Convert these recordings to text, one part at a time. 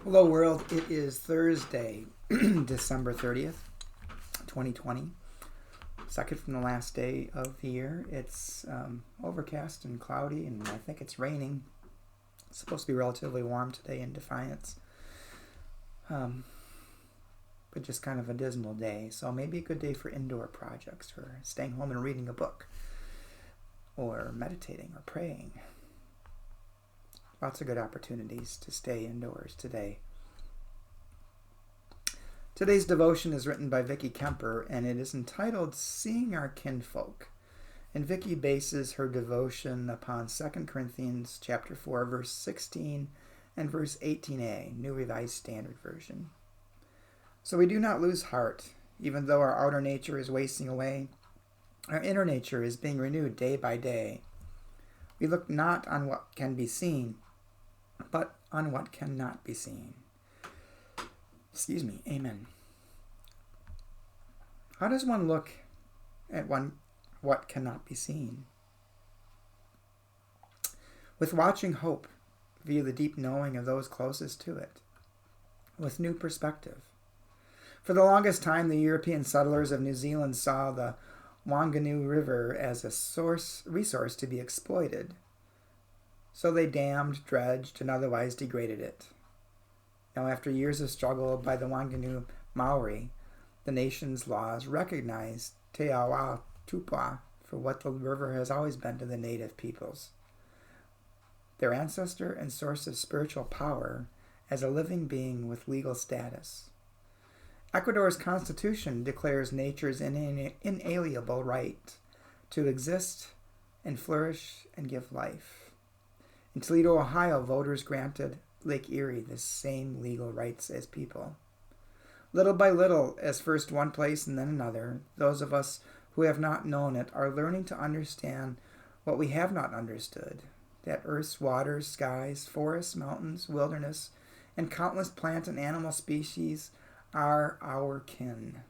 Hello, world. It is Thursday, December 30th, 2020. Second from the last day of the year. It's overcast and cloudy, and I think it's raining. It's supposed to be relatively warm today in Defiance. But just kind of a dismal day. So maybe a good day for indoor projects, or staying home and reading a book, or meditating, or praying. Lots of good opportunities to stay indoors today. Today's devotion is written by Vicki Kemper, and it is entitled Seeing Our Kinfolk. And Vicki bases her devotion upon 2 Corinthians chapter 4, verse 16 and verse 18a, New Revised Standard Version. So we do not lose heart, even though our outer nature is wasting away. Our inner nature is being renewed day by day. We look not on what can be seen, but on what cannot be seen. Amen. How does one look at what cannot be seen? With watching hope, view the deep knowing of those closest to it, with new perspective. For the longest time, the European settlers of New Zealand saw the Wanganui River as a resource to be exploited. So they dammed, dredged, and otherwise degraded it. Now, after years of struggle by the Wanganui Maori, the nation's laws recognized Te Awa Tupua for what the river has always been to the native peoples. Their ancestor and source of spiritual power as a living being with legal status. Ecuador's constitution declares nature's inalienable right to exist and flourish and give life. In Toledo, Ohio, voters granted Lake Erie the same legal rights as people. Little by little, as first one place and then another, those of us who have not known it are learning to understand what we have not understood, that earth's waters, skies, forests, mountains, wilderness, and countless plant and animal species are our kin,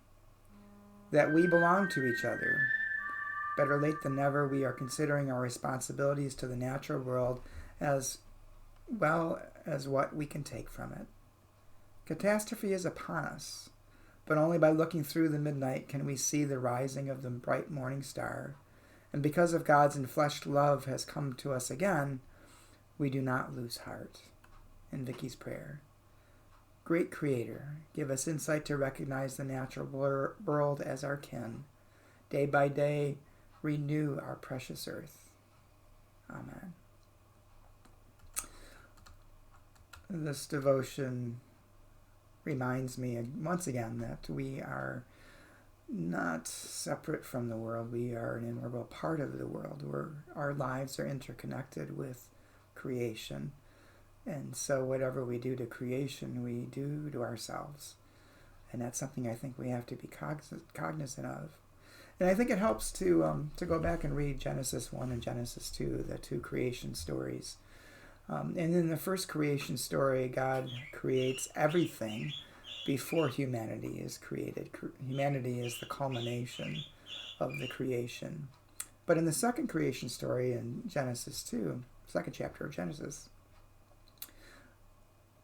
that we belong to each other. Better late than never, we are considering our responsibilities to the natural world as well as what we can take from it. Catastrophe is upon us, but only by looking through the midnight can we see the rising of the bright morning star. And because of God's enfleshed love has come to us again, we do not lose heart. In Vicki's prayer. Great Creator, give us insight to recognize the natural world as our kin. Day by day, renew our precious earth. Amen. This devotion reminds me once again that we are not separate from the world. We are an integral part of the world, where our lives are interconnected with creation. And so whatever we do to creation, we do to ourselves. And that's something I think we have to be cognizant of. And I think it helps to go back and read Genesis 1 and Genesis 2, the two creation stories. And in the first creation story, God creates everything before humanity is created. Humanity is the culmination of the creation. But in the second creation story in Genesis 2, second chapter of Genesis,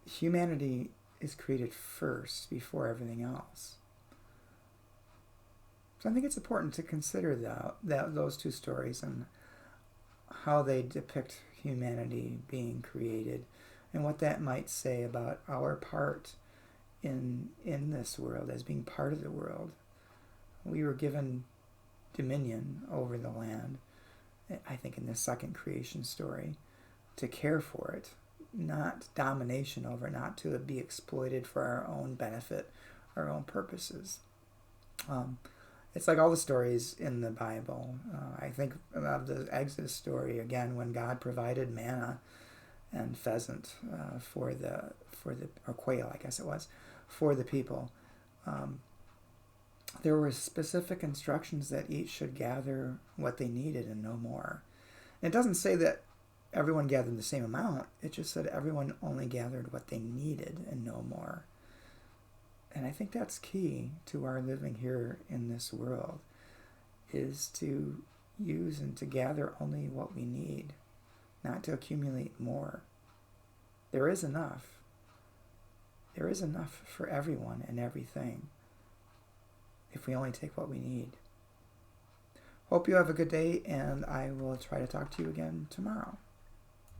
humanity is created first before everything else. So I think it's important to consider those two stories and how they depict humanity being created and what that might say about our part in this world as being part of the world. We were given dominion over the land, I think in the second creation story, to care for it, not domination over, not to be exploited for our own benefit, our own purposes. It's like all the stories in the Bible. I think of the Exodus story again, when God provided manna and pheasant or quail, I guess it was, for the people. There were specific instructions that each should gather what they needed and no more. And it doesn't say that everyone gathered the same amount. It just said everyone only gathered what they needed and no more. And I think that's key to our living here in this world, is to use and to gather only what we need, not to accumulate more. There is enough. there is enough for everyone and everything if we only take what we need. Hope you have a good day, and I will try to talk to you again tomorrow.